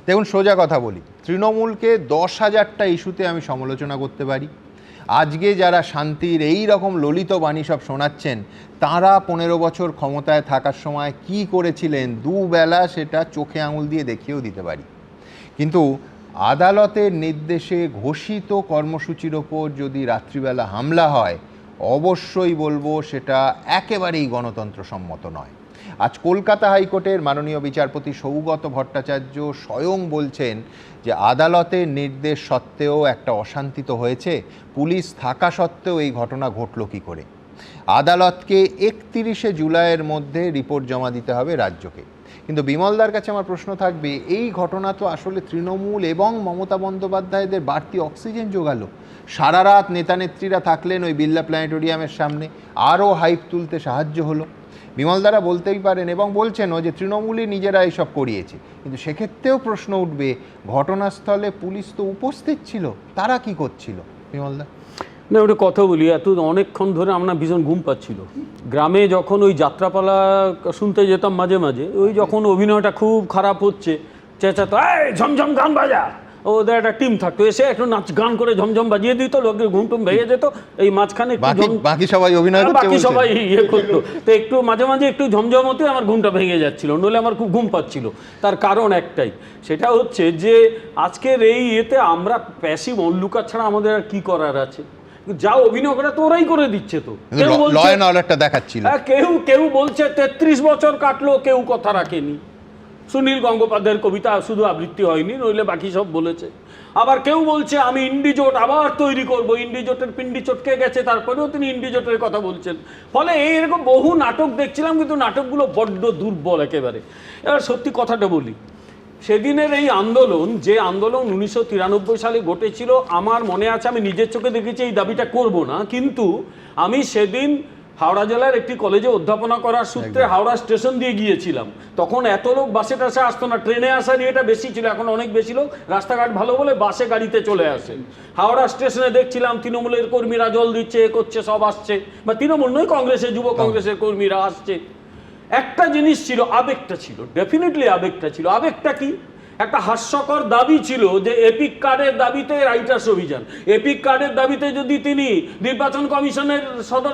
দেখুন, সোজা কথা বলি, তৃণমূলকে 10,000টা ইস্যুতে আমি সমালোচনা করতে পারি। আজকে যারা শান্তির এই রকম ললিত বাণী সব শোনাচ্ছেন, তারা 15 বছর ক্ষমতায় থাকার সময় কি করেছিলেন দুবেলা সেটা চোখে আঙুল দিয়ে দেখিয়েও দিতে পারি। কিন্তু আদালতের নির্দেশে ঘোষিত কর্মসূচির ওপর যদি রাত্রিবেলা হামলা হয়, অবশ্যই বলবো সেটা একেবারেই গণতন্ত্রসম্মত নয়। আজ কলকাতা হাইকোর্টের মাননীয় বিচারপতি সৌগত ভট্টাচার্য স্বয়ং বলছেন যে আদালতের নির্দেশ সত্ত্বেও একটা অশান্তি তো হয়েছে, পুলিশ থাকা সত্ত্বেও এই ঘটনা ঘটল কী করে। আদালতকে 31শে জুলাইয়ের মধ্যে রিপোর্ট জমা দিতে হবে রাজ্যকে। কিন্তু বিমলদার কাছে আমার প্রশ্ন থাকবে, এই ঘটনা তো আসলে তৃণমূল এবং মমতা বন্দ্যোপাধ্যায়দের বাড়তি অক্সিজেন জোগালো। সারা রাত নেতানেত্রীরা থাকলেন ওই বিড়লা প্ল্যানেটোরিয়ামের সামনে, আরও হাইপ তুলতে সাহায্য হলো। বিমলদারা বলতেই পারেন এবং বলছেনও যে তৃণমূলই নিজেরা এইসব করিয়েছে, কিন্তু সেক্ষেত্রেও প্রশ্ন উঠবে, ঘটনাস্থলে পুলিশ তো উপস্থিত ছিল, তারা কি করছিল? বিমলদা না, ওটা কথা বলি, এত অনেকক্ষণ ধরে আমার ভীষণ ঘুম পাচ্ছিল। গ্রামে যখন ওই যাত্রাপালা শুনতে যেতাম মাঝে মাঝে, ওই যখন অভিনয়টা খুব খারাপ হচ্ছে, চেঁচাতো এই ঝমঝম গান বাজা, ওদের একটা টিম থাকতো, এসে একটু নাচ গান করে ঝমঝম বাজিয়ে দিত, লোকের ঘুম টুম ভেঙে যেত। এই মাঝখানে বাকি সবাই অভিনয় করতে, বাকি সবাই ইয়ে করতো, তো একটু মাঝে মাঝে একটু ঝমঝম হতে আমার ঘুমটা ভেঙে যাচ্ছিল, নইলে আমার খুব ঘুম পাচ্ছিল। তার কারণ একটাই, সেটা হচ্ছে যে আজকের এই ইয়েতে আমরা প্যাসিভ অনলুকার ছাড়া আমাদের আর কি করার আছে? যা অভিনয় করে তো ওরাই করে দিচ্ছে। তো কেউ বলছে 33 বছর কাটলো, কেউ কথা রাখেনি। সুনীল গঙ্গোপাধ্যায়ের কবিতা শুধু আবৃত্তি হয়নি, নইলে বাকি সব বলেছে। আবার কেউ বলছে আমি ইন্ডিজোট আবার তৈরি করব, ইন্ডিজোটের পিন্ডি চটকে গেছে, তারপরেও তিনি ইন্ডিজোটের কথা বলছেন। ফলে এইরকম বহু নাটক দেখছিলাম, কিন্তু নাটকগুলো বড্ড দুর্বল একেবারে। এবার সত্যি কথাটা বলি, সেদিনের এই আন্দোলন, যে আন্দোলন 1993 সালে ঘটেছিল, আমার মনে আছে, আমি নিজের চোখে দেখেছি, এই দাবিটা করব না, কিন্তু আমি সেদিন হাওড়া জেলার একটি কলেজে অধ্যাপনা করার সূত্রে হাওড়া স্টেশন দিয়ে গিয়েছিলাম। তখন এত লোক বাসে টাসে আসতো না, ট্রেনে আসার ইয়েটা বেশি ছিল, এখন অনেক বেশি লোক রাস্তাঘাট ভালো বলে বাসে গাড়িতে চলে আসে। হাওড়া স্টেশনে দেখছিলাম তৃণমূলের কর্মীরা জল দিচ্ছে, এ করছে, সব আসছে, বা তৃণমূল নয়, কংগ্রেসের যুব কংগ্রেসের কর্মীরা আসছে। একটা জিনিস ছিল, আবেগটা ছিল, ডেফিনেটলি আবেগটা ছিল। আবেগটা কি? একটা হাস্যকর দাবি ছিল যে এপিক কার্ডের দাবিতে রাইটার্স অভিযান, এপিক কার্ডের দাবিতে যদি তিনি নির্বাচন কমিশনের সদর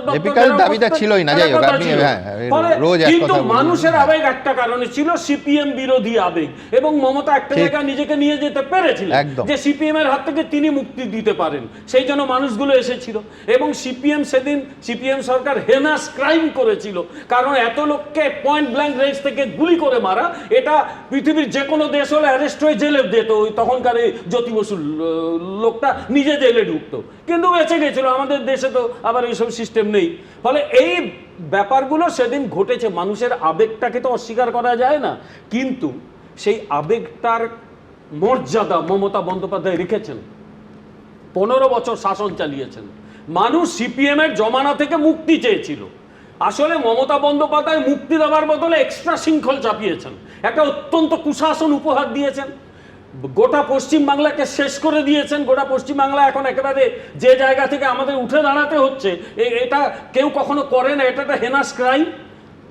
কিন্তু মানুষের আবেগ একটা কারণে ছিল, সিপিএম বিরোধী আবেগ, এবং মমতা একটা জায়গায় নিজেকে নিয়ে যেতে পেরেছিলেন যে সিপিএম এর হাত থেকে তিনি মুক্তি দিতে পারেন, সেই জন্য মানুষগুলো এসেছিল। এবং সিপিএম সেদিন, সিপিএম সরকার হেনাস ক্রাইম করেছিল, কারণ এত লোককে পয়েন্ট ব্ল্যাঙ্ক রেঞ্জ থেকে গুলি করে মারা, এটা পৃথিবীর যে কোনো দেশ হলে অ্যারেস্ট হয়ে জেলে যেত। তখনকার জ্যোতি বসুর লোকটা নিজে জেলে ঢুকতো, কিন্তু বেঁচে গেছিল। আমাদের দেশে তো আবার এইসব সিস্টেম নেই। ফলে এই ব্যাপারগুলো সেদিন ঘটেছে, মানুষের আবেগটাকে তো অস্বীকার করা যায় না, কিন্তু সেই আবেগটার মর্যাদা মমতা বন্দ্যোপাধ্যায় রেখেছেন। 15 বছর শাসন চালিয়েছেন। মানুষ সিপিএম এর জমানা থেকে মুক্তি চেয়েছিল। আসলে মমতা বন্দ্যোপাধ্যায় মুক্তি দেওয়ার বদলে এক্সট্রা শৃঙ্খল চাপিয়েছেন, একটা অত্যন্ত কুশাসন উপহার দিয়েছেন, গোটা পশ্চিমবাংলাকে শেষ করে দিয়েছেন। গোটা পশ্চিমবাংলা এখন একেবারে যে জায়গা থেকে আমাদের উঠে দাঁড়াতে হচ্ছে, এটা কেউ কখনো করে না, এটা একটা হেনাস ক্রাইম।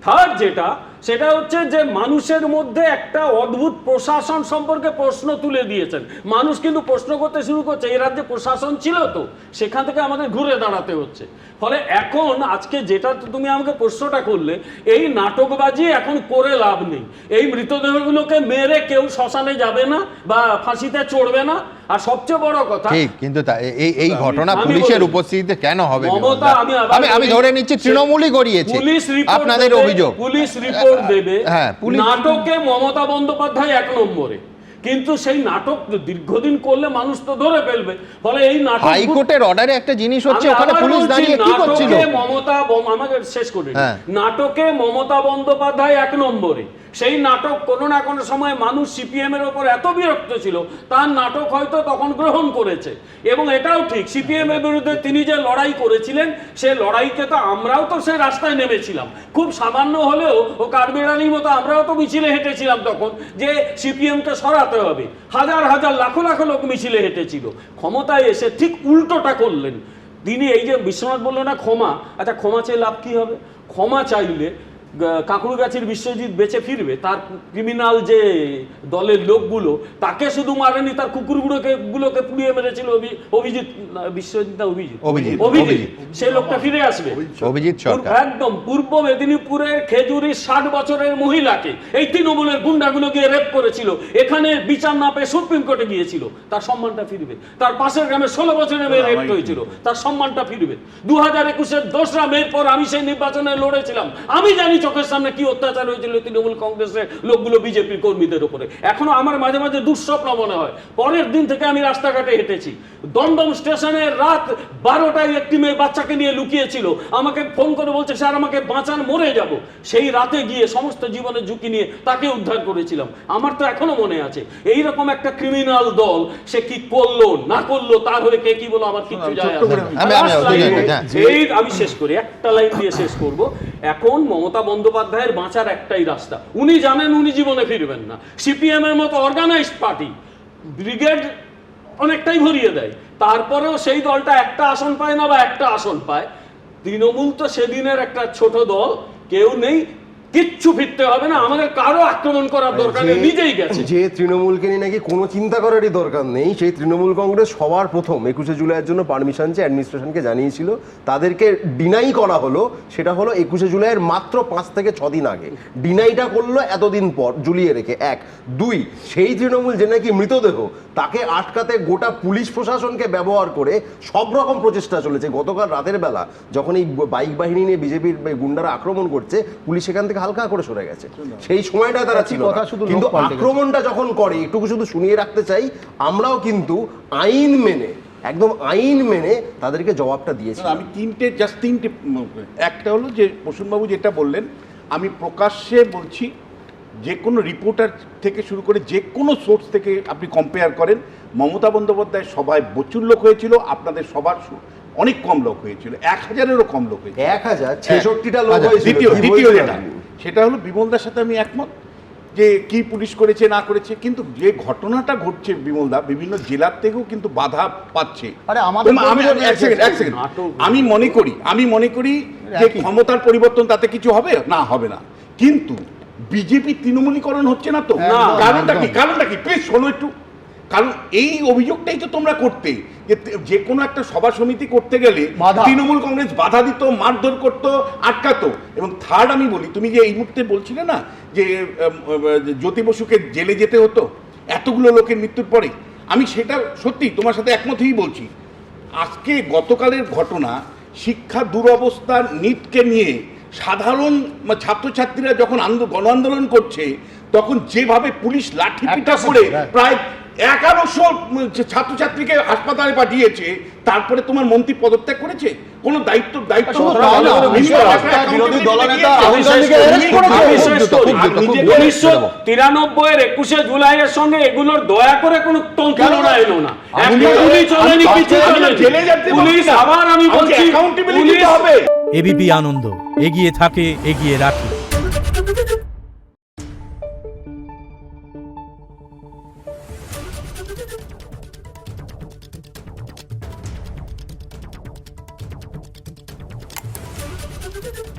থার্ড যেটা, সেটা হচ্ছে যে মানুষের মধ্যে একটা অদ্ভুত প্রশাসন সম্পর্কে প্রশ্ন তুলে দিয়েছেন। মানুষ কিন্তু প্রশ্ন করতে শুরু করছে, এই রাজ্যে প্রশাসন ছিল তো, সেখান থেকে আমাদের ঘুরে দাঁড়াতে হচ্ছে। ফলে এখন আজকে যেটা তুমি আমাকে প্রশ্নটা করলে, এই নাটকবাজি এখন করে লাভ নেই। এই মৃতদেহগুলোকে মেরে কেউ শ্মশানে যাবে না বা ফাঁসিতে চড়বে না। আর সবচেয়ে বড় কথা, কিন্তু এই ঘটনা পুলিশের উপস্থিতিতে কেন হবে? আমি ধরে নিচ্ছি তৃণমূলই করিয়েছে, আপনাদের অভিযোগ। পুলিশ রিপোর্ট দেবে, নাটকে মমতা বন্দ্যোপাধ্যায় 1 নম্বরে, কিন্তু সেই নাটক দীর্ঘদিন করলে মানুষ তো ধরে ফেলবে। ফলে এই নাটক, হাইকোর্টের অর্ডারে একটা জিনিস হচ্ছে, ওখানে পুলিশ দাঁড়িয়ে কি করছিল? আমাকে শেষ করে, নাটকে মমতা বন্দ্যোপাধ্যায় 1 নম্বরে। সেই নাটক কোনো না কোনো সময় মানুষ সিপিএম এর ওপর এত বিরক্ত ছিল, তার নাটক হয়তো তখন গ্রহণ করেছে। এবং এটাও ঠিক, সিপিএম এর বিরুদ্ধে তিনি যে লড়াই করেছিলেন, সে লড়াইকে তো আমরাও তো সেই রাস্তায় নেমেছিলাম, খুব সামান্য হলেও ও কাঠবিড়ালির মতো আমরাও তো মিছিলে হেঁটেছিলাম তখন, যে সিপিএম কে সরাতে হবে। হাজার হাজার লাখো লাখো লোক মিছিলে হেঁটেছিল। ক্ষমতায় এসে ঠিক উল্টোটা করলেন তিনি। এই যে বিশ্বনাথ বললো না ক্ষমা, আচ্ছা ক্ষমা চেয়ে লাভ কি হবে? ক্ষমা চাইলে কাঁকুড়গাছির বিশ্বজিৎ বেঁচে ফিরবে, তার ক্রিমিনাল যে দলের লোকগুলো তাকে শুধু মারেনি, তার কুকুরগুলোকে পুড়িয়ে মেরেছিল অভিজিৎ, বিশ্বজিৎ না অভিজিৎ, সেই লোকটা ফিরে আসবে। অভিজিৎ সরকার একদম পূর্ব মেদিনীপুরের খেজুরি 60 বছরের মহিলাকে এই তৃণমূলের গুন্ডাগুলো গিয়ে রেপ করেছিল, এখানে বিচার না পেয়ে সুপ্রিম কোর্টে গিয়েছিল, তার সম্মানটা ফিরবে। তার পাশের গ্রামে 16 বছরের মেয়ে রেপ হয়েছিল, তার সম্মানটা ফিরবে। 2021-এর 2রা মের পর আমি সেই নির্বাচনে লড়েছিলাম, আমি জানি চোখের সামনে কি অত্যাচার হয়েছিল তৃণমূল কংগ্রেসের লোকগুলো বিজেপির কর্মীদের উপরে। এখনো আমার মাঝে মাঝে দুঃস্বপ্ন মনে হয়। পরের দিন থেকে আমি রাস্তাঘাটে হেঁটেছি, দমদম স্টেশনে রাত 12টায় একটি মেয়ে বাচ্চাকে নিয়ে লুকিয়েছিল, আমাকে ফোন করে বলছে স্যার আমাকে বাঁচান, মরে যাব। সেই রাতে গিয়ে সমস্ত জীবনের ঝুঁকি নিয়ে তাকে উদ্ধার করেছিলাম। আমার তো এখনো মনে আছে। এই রকম একটা ক্রিমিনাল দল সে কি করলো না করলো, তার হয়ে কে কি বলো আমার কিছু যায় আসে না। আমি শেষ করি, একটা লাইন দিয়ে শেষ করব। এখন মমতা বন্দ্যোপাধ্যায়ের বাঁচার একটাই রাস্তা, উনি জানেন উনি জীবনে ফিরবেন না। সিপিএম এর মতো অর্গানাইজড পার্টি ব্রিগেড অনেকটাই ভরিয়ে দেয়, তারপরেও সেই দলটা একটা আসন পায় না বা একটা আসন পায়। তৃণমূল তো সেদিনের একটা ছোট দল, কেউ নেই, কিচ্ছু ফিরতে হবে না, আমাদের কারো আক্রমণ করার দরকার নেই, নিজেই গেছে। যে তৃণমূলকে নিয়ে নাকি কোনো চিন্তা করারই দরকার নেই, সেই তৃণমূল কংগ্রেস সবার প্রথম 21শে জুলাইয়ের জন্য পারমিশন চেয়ে অ্যাডমিনিস্ট্রেশনকে জানিয়েছিল, তাদেরকে ডিনাই করা হলো। সেটা হলো 21শে জুলাইয়ের মাত্র 5 থেকে 6 দিন আগে ডিনাইটা করলো, এতদিন পর ঝুলিয়ে রেখে। 1, 2, সেই তৃণমূল যে নাকি মৃতদেহ, তাকে আটকাতে গোটা পুলিশ প্রশাসনকে ব্যবহার করে সব রকম প্রচেষ্টা চলেছে। গতকাল রাতের বেলা যখন এই বাইক বাহিনী নিয়ে বিজেপির গুন্ডারা আক্রমণ করছে, পুলিশ সেখান থেকে হালকা করে সরে গেছে, সেই সময়টা তারা ছিল না। কিন্তু আক্রমণটা যখন করে, একটু শুধু শুনিয়ে রাখতে চাই, আমরাও কিন্তু আইন মেনে, একদম আইন মেনে তাদেরকে জবাবটা দিয়েছি। আমি তিনটে একটা হলো যে প্রসূনবাবু যেটা বললেন, আমি প্রকাশ্যে বলছি, যে কোনো রিপোর্টার থেকে শুরু করে যে কোনো সোর্স থেকে আপনি কম্পেয়ার করেন, মমতা বন্দ্যোপাধ্যায় সবাই প্রচুর লোক হয়েছিল, আপনাদের সবার অনেক কম লোক হয়েছিল, 1000-এরও কম লোক হয়েছিল। 1066টা লোক হয়েছিল। দ্বিতীয় যেটা, সেটা হলো বিমলদার সাথে আমি একমত যে কি পুলিশ করেছে না করেছে, কিন্তু যে ঘটনাটা ঘটছে বিমলদা বিভিন্ন জেলার থেকেও কিন্তু বাধা পাচ্ছে। আমি মনে করি যে ক্ষমতার পরিবর্তন তাতে কিছু হবে না, হবে না, কিন্তু বিজেপি তৃণমূলীকরণ হচ্ছে না তো। কারণটা কি প্লিজ শোনো একটু। কারণ এই অভিযোগটাই তো তোমরা করতে, যে কোনো একটা সভা সমিতি করতে গেলে তৃণমূল কংগ্রেস বাধা দিত, মারধর করতো, আটকাতো। এবং থার্ড আমি বলি, তুমি যে এই মুহূর্তে বলছিলে না যে জ্যোতি বসুকে জেলে যেতে হতো এতগুলো লোকের মৃত্যুর পরে, আমি সেটা সত্যি তোমার সাথে একমত হয়েই বলছি। আজকে গতকালের ঘটনা, শিক্ষা দুরবস্থার নিটকে নিয়ে সাধারণ ছাত্রছাত্রীরা যখন গণ আন্দোলন করছে, তখন যেভাবে পুলিশ লাঠি পিটা করে প্রায় 1100 ছাত্রছাত্রীকে হাসপাতালে পাঠিয়েছে, তারপরে তোমার মন্ত্রী পদত্যাগ করেছে, কোন দায়িত্ব 1993-এর 21শে জুলাইয়ের সঙ্গে এগুলোর দয়া করে কোনো তুলনা এলো না। পুলিশ আবার, আমি বলছি, এবিপি আনন্দ, এগিয়ে থাকে, এগিয়ে রাখে। Thank you.